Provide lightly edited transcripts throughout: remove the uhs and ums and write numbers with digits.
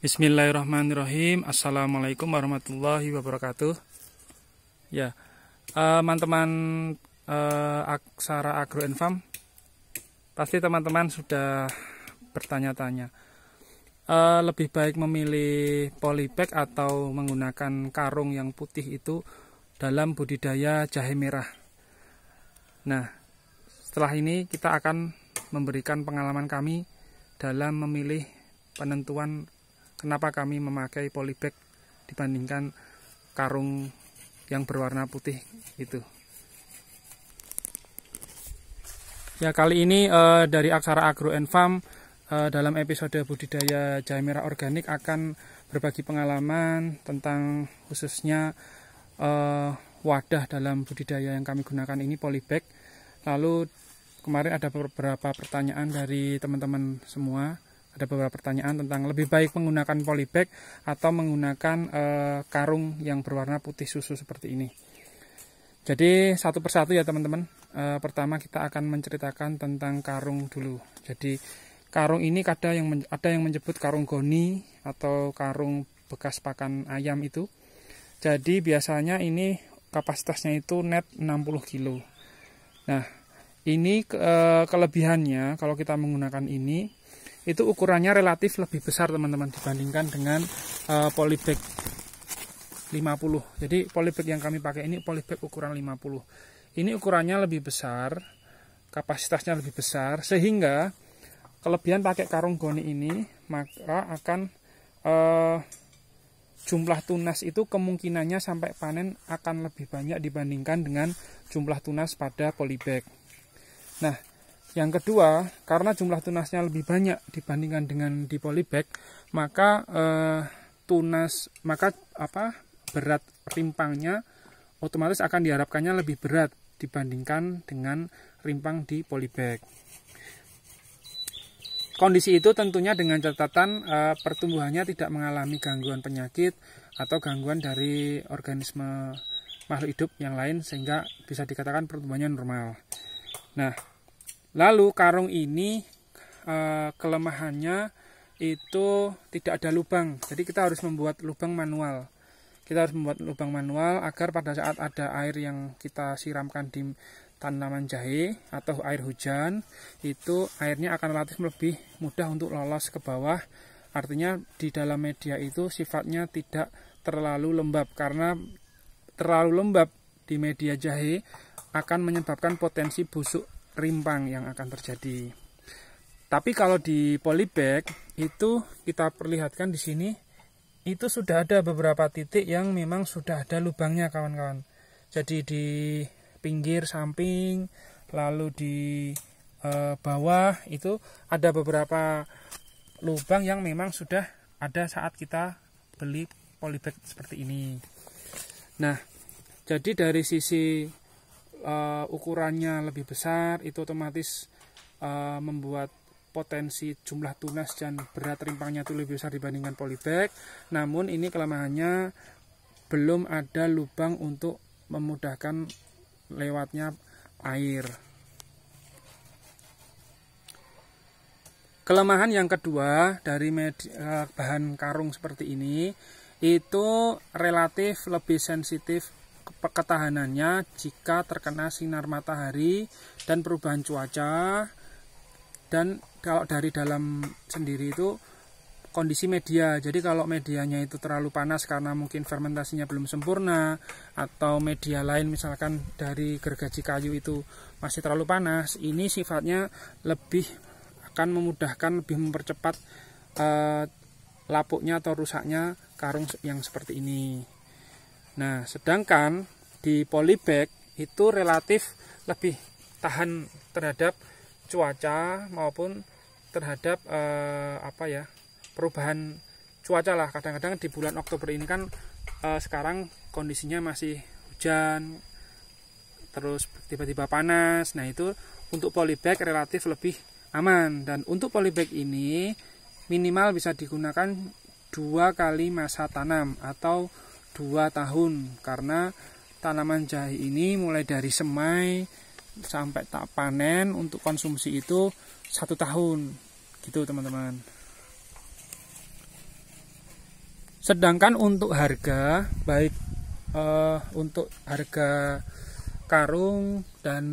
Bismillahirrahmanirrahim. Assalamualaikum warahmatullahi wabarakatuh. Ya, teman-teman Aksara Agro and Farm, pasti teman-teman sudah bertanya-tanya, lebih baik memilih polybag atau menggunakan karung yang putih itu dalam budidaya jahe merah. Nah, setelah ini kita akan memberikan pengalaman kami dalam memilih penentuan kenapa kami memakai polybag dibandingkan karung yang berwarna putih itu. Ya, kali ini dari Aksara Agro and Farm dalam episode budidaya jahe merah organik akan berbagi pengalaman tentang khususnya wadah dalam budidaya yang kami gunakan ini polybag. Lalu kemarin ada beberapa pertanyaan dari teman-teman semua. Ada beberapa pertanyaan tentang lebih baik menggunakan polybag atau menggunakan karung yang berwarna putih susu seperti ini. Jadi satu persatu ya teman-teman. Pertama kita akan menceritakan tentang karung dulu. Jadi karung ini ada yang menyebut karung goni atau karung bekas pakan ayam itu. Jadi biasanya ini kapasitasnya itu net 60 kilo. Nah, ini kelebihannya kalau kita menggunakan ini, itu ukurannya relatif lebih besar teman-teman dibandingkan dengan polybag 50. Jadi polybag yang kami pakai ini polybag ukuran 50. Ini ukurannya lebih besar, kapasitasnya lebih besar, sehingga kelebihan pakai karung goni ini maka akan jumlah tunas itu kemungkinannya sampai panen akan lebih banyak dibandingkan dengan jumlah tunas pada polybag. Nah, yang kedua, karena jumlah tunasnya lebih banyak dibandingkan dengan di polybag, maka berat rimpangnya otomatis akan diharapkannya lebih berat dibandingkan dengan rimpang di polybag. Kondisi itu tentunya dengan catatan pertumbuhannya tidak mengalami gangguan penyakit atau gangguan dari organisme makhluk hidup yang lain sehingga bisa dikatakan pertumbuhannya normal. Nah, lalu karung ini kelemahannya itu tidak ada lubang. Jadi kita harus membuat lubang manual. Kita harus membuat lubang manual agar pada saat ada air yang kita siramkan di tanaman jahe atau air hujan, itu airnya akan relatif lebih mudah untuk lolos ke bawah. Artinya di dalam media itu sifatnya tidak terlalu lembab, karena terlalu lembab di media jahe akan menyebabkan potensi busuk rimpang yang akan terjadi. Tapi kalau di polybag itu kita perlihatkan di sini itu sudah ada beberapa titik yang memang sudah ada lubangnya kawan-kawan. Jadi di pinggir samping, lalu di bawah itu ada beberapa lubang yang memang sudah ada saat kita beli polybag seperti ini. Nah, jadi dari sisi ukurannya lebih besar, itu otomatis membuat potensi jumlah tunas dan berat rimpangnya itu lebih besar dibandingkan polybag. Namun ini kelemahannya belum ada lubang untuk memudahkan lewatnya air. Kelemahan yang kedua dari bahan karung seperti ini itu relatif lebih sensitif ketahanannya jika terkena sinar matahari dan perubahan cuaca. Dan kalau dari dalam sendiri itu kondisi media, jadi kalau medianya itu terlalu panas karena mungkin fermentasinya belum sempurna, atau media lain misalkan dari gergaji kayu itu masih terlalu panas, ini sifatnya lebih akan memudahkan, lebih mempercepat lapuknya atau rusaknya karung yang seperti ini. Nah, sedangkan di polybag itu relatif lebih tahan terhadap cuaca maupun terhadap perubahan cuaca lah. Kadang-kadang di bulan Oktober ini kan sekarang kondisinya masih hujan, terus tiba-tiba panas. Nah, itu untuk polybag relatif lebih aman. Dan untuk polybag ini minimal bisa digunakan 2 kali masa tanam atau 2 tahun, karena tanaman jahe ini mulai dari semai sampai tak panen untuk konsumsi itu 1 tahun gitu teman-teman. Sedangkan untuk harga, baik untuk harga karung dan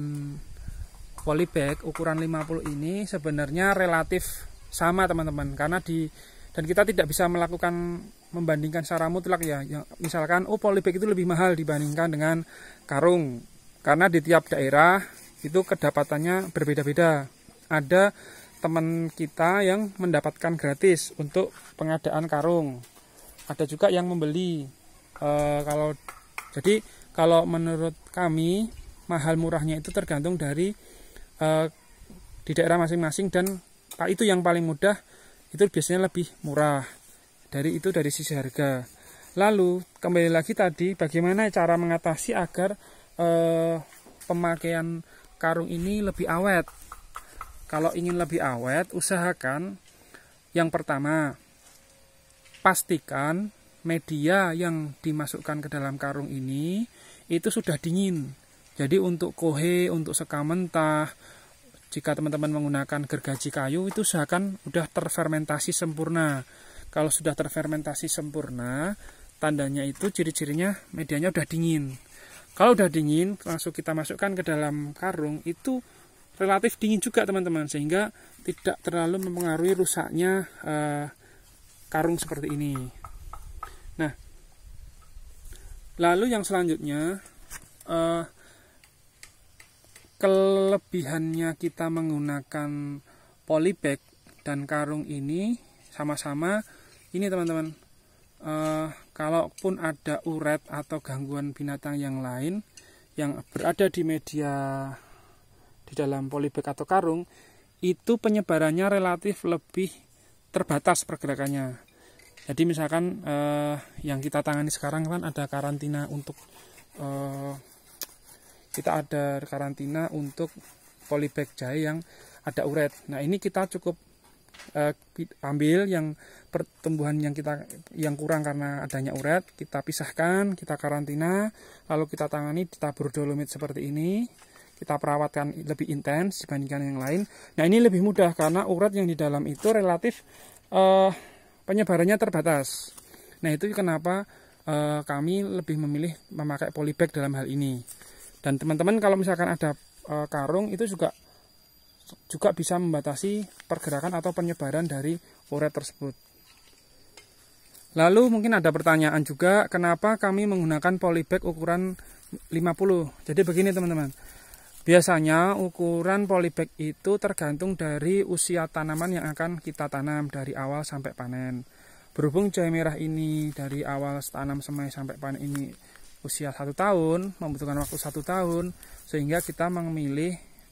polybag ukuran 50 ini sebenarnya relatif sama teman-teman, karena dan kita tidak bisa melakukan membandingkan secara mutlak ya. Misalkan polybag itu lebih mahal dibandingkan dengan karung, karena di tiap daerah itu kedapatannya berbeda-beda. Ada teman kita yang mendapatkan gratis untuk pengadaan karung, ada juga yang membeli. Kalau menurut kami mahal murahnya itu tergantung dari di daerah masing-masing, dan itu yang paling mudah itu biasanya lebih murah dari sisi harga. Lalu kembali lagi tadi, bagaimana cara mengatasi agar pemakaian karung ini lebih awet. Kalau ingin lebih awet, usahakan yang pertama, pastikan media yang dimasukkan ke dalam karung ini itu sudah dingin. Jadi untuk kohe, untuk sekam mentah, jika teman-teman menggunakan gergaji kayu itu usahakan sudah terfermentasi sempurna. Kalau sudah terfermentasi sempurna, tandanya itu ciri-cirinya medianya udah dingin. Kalau udah dingin, langsung kita masukkan ke dalam karung, itu relatif dingin juga teman-teman, sehingga tidak terlalu mempengaruhi rusaknya karung seperti ini. Nah, lalu yang selanjutnya, kelebihannya kita menggunakan polybag dan karung ini sama-sama ini teman-teman. Kalaupun ada uret atau gangguan binatang yang lain yang berada di media di dalam polybag atau karung, itu penyebarannya relatif lebih terbatas pergerakannya. Jadi misalkan yang kita tangani sekarang kan ada karantina untuk polybag jahe yang ada uret. Nah, ini kita cukup ambil yang pertumbuhan yang kurang karena adanya uret, kita pisahkan, kita karantina, lalu kita tangani, ditabur dolomit seperti ini, kita perawatkan lebih intens dibandingkan yang lain. Nah, ini lebih mudah karena uret yang di dalam itu relatif penyebarannya terbatas. Nah, itu kenapa kami lebih memilih memakai polybag dalam hal ini. Dan teman-teman kalau misalkan ada karung, itu juga bisa membatasi pergerakan atau penyebaran dari uret tersebut. Lalu mungkin ada pertanyaan juga, kenapa kami menggunakan polybag ukuran 50? Jadi begini teman-teman, biasanya ukuran polybag itu tergantung dari usia tanaman yang akan kita tanam dari awal sampai panen. Berhubung jahe merah ini dari awal tanam sampai panen ini usia 1 tahun, membutuhkan waktu 1 tahun, sehingga kita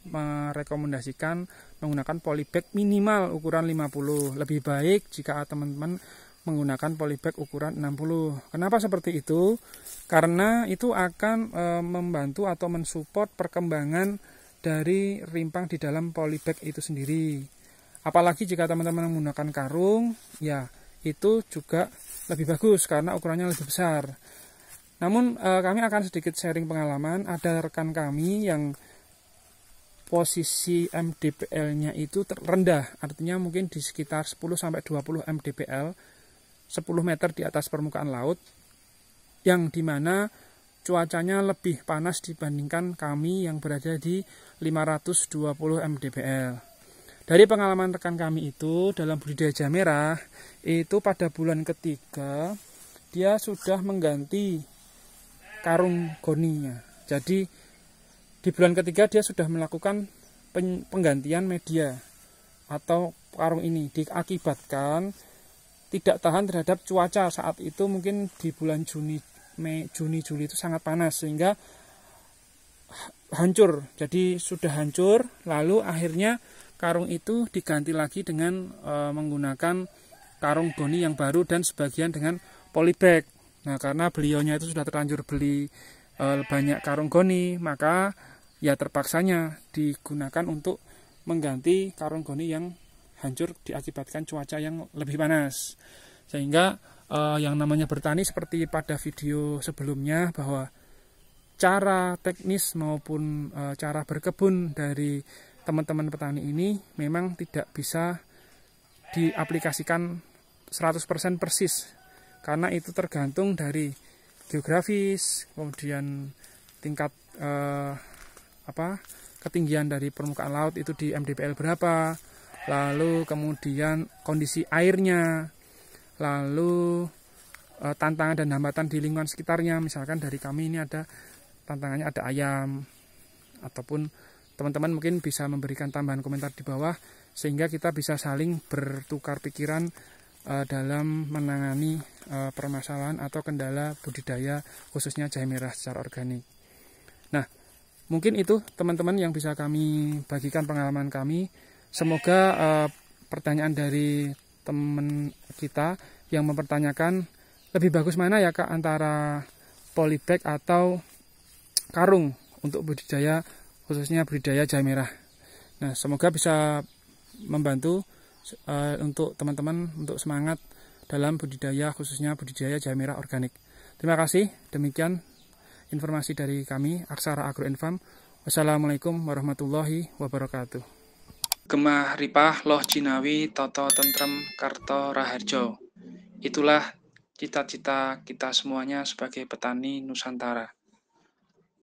merekomendasikan menggunakan polybag minimal ukuran 50. Lebih baik jika teman-teman menggunakan polybag ukuran 60. Kenapa seperti itu? Karena itu akan membantu atau mensupport perkembangan dari rimpang di dalam polybag itu sendiri. Apalagi jika teman-teman menggunakan karung, ya itu juga lebih bagus karena ukurannya lebih besar. Namun kami akan sedikit sharing pengalaman. Ada rekan kami yang posisi MDPL-nya itu rendah, artinya mungkin di sekitar 10-20 MDPL, 10 meter di atas permukaan laut, yang dimana cuacanya lebih panas dibandingkan kami yang berada di 520 MDPL. Dari pengalaman rekan kami itu dalam budidaya jahe merah, itu pada bulan ketiga dia sudah mengganti karung goninya. Jadi di bulan ketiga dia sudah melakukan penggantian media atau karung ini, diakibatkan tidak tahan terhadap cuaca saat itu. Mungkin di bulan Juni, Juli itu sangat panas sehingga hancur. Jadi sudah hancur, lalu akhirnya karung itu diganti lagi dengan menggunakan karung goni yang baru dan sebagian dengan polybag. Nah, karena beliaunya itu sudah terlanjur beli banyak karung goni, maka ya terpaksanya digunakan untuk mengganti karung goni yang hancur diakibatkan cuaca yang lebih panas. Sehingga yang namanya bertani seperti pada video sebelumnya, bahwa cara teknis maupun cara berkebun dari teman-teman petani ini memang tidak bisa diaplikasikan 100% persis, karena itu tergantung dari geografis, kemudian tingkat ketinggian dari permukaan laut itu di mdpl berapa, lalu kemudian kondisi airnya, lalu tantangan dan hambatan di lingkungan sekitarnya. Misalkan dari kami ini ada tantangannya ada ayam, ataupun teman-teman mungkin bisa memberikan tambahan komentar di bawah sehingga kita bisa saling bertukar pikiran dalam menangani permasalahan atau kendala budidaya khususnya jahe merah secara organik. Nah, mungkin itu teman-teman yang bisa kami bagikan pengalaman kami. Semoga pertanyaan dari teman kita yang mempertanyakan lebih bagus mana ya Kak antara polybag atau karung untuk budidaya khususnya budidaya jahe merah. Nah, semoga bisa membantu untuk teman-teman untuk semangat dalam budidaya khususnya budidaya jahe merah organik. Terima kasih. Demikian informasi dari kami Aksara Agro Farm. Wassalamualaikum warahmatullahi wabarakatuh. Gemah Ripah Loh Jinawi Toto Tentrem Karto Raharjo. Itulah cita-cita kita semuanya sebagai petani Nusantara.